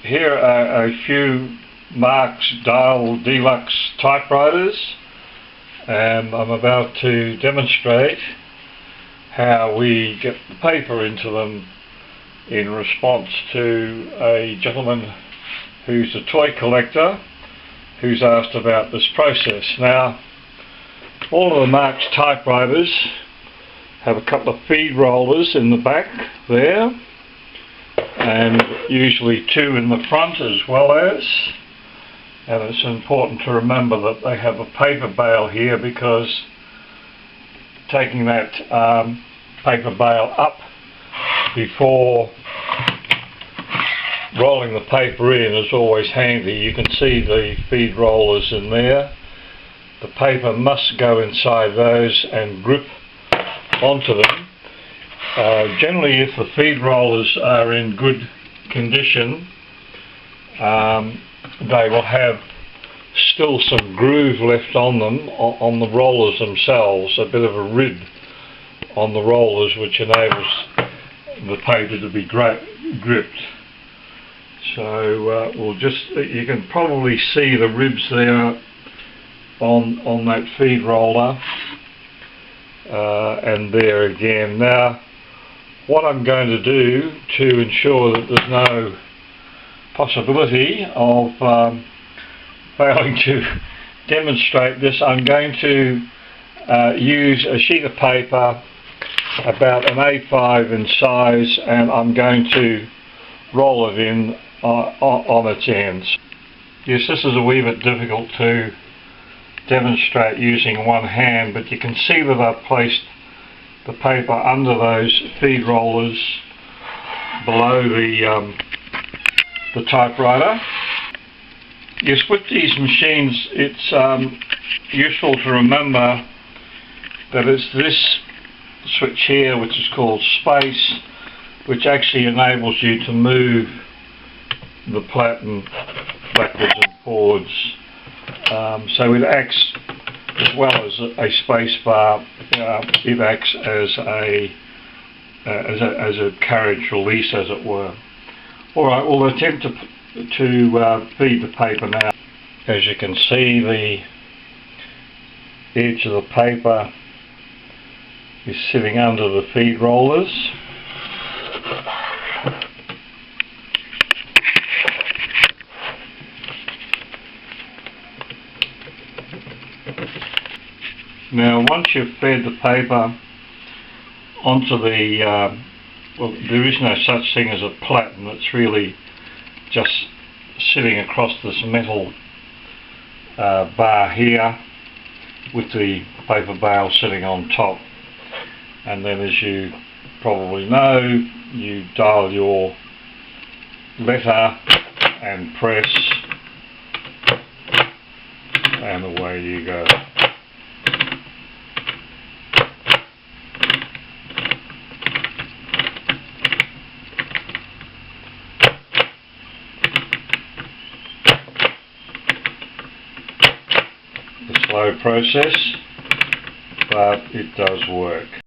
Here are a few Marx Dial Deluxe typewriters, and I'm about to demonstrate how we get the paper into them in response to a gentleman who's a toy collector who's asked about this process. Now, all of the Marx typewriters have a couple of feed rollers in the back there, and usually two in the front as well as, and it's important to remember that they have a paper bale here, because taking that paper bale up before rolling the paper in is always handy. You can see the feed rollers in there. The paper must go inside those and grip onto them. Generally, if the feed rollers are in good condition, they will have still some groove left on them, on the rollers themselves, a bit of a rib on the rollers, which enables the paper to be gripped. So you can probably see the ribs there on that feed roller, and there again. Now, what I'm going to do to ensure that there's no possibility of failing to demonstrate this, I'm going to use a sheet of paper about an A5 in size, and I'm going to roll it in on its ends. Yes, this is a wee bit difficult to demonstrate using one hand, but you can see that I've placed the paper under those feed rollers below the typewriter. Yes, with these machines it's useful to remember that it's this switch here, which is called space, which actually enables you to move the platen backwards and forwards. So it acts, as well as a space bar, it acts as a carriage release, as it were. Alright, we'll attempt to feed the paper now. As you can see, the edge of the paper is sitting under the feed rollers. Now, once you've fed the paper onto the, well, there is no such thing as a platen, it's really just sitting across this metal bar here with the paper bale sitting on top. And then, as you probably know, you dial your letter and press, and away you go. A slow process, but it does work.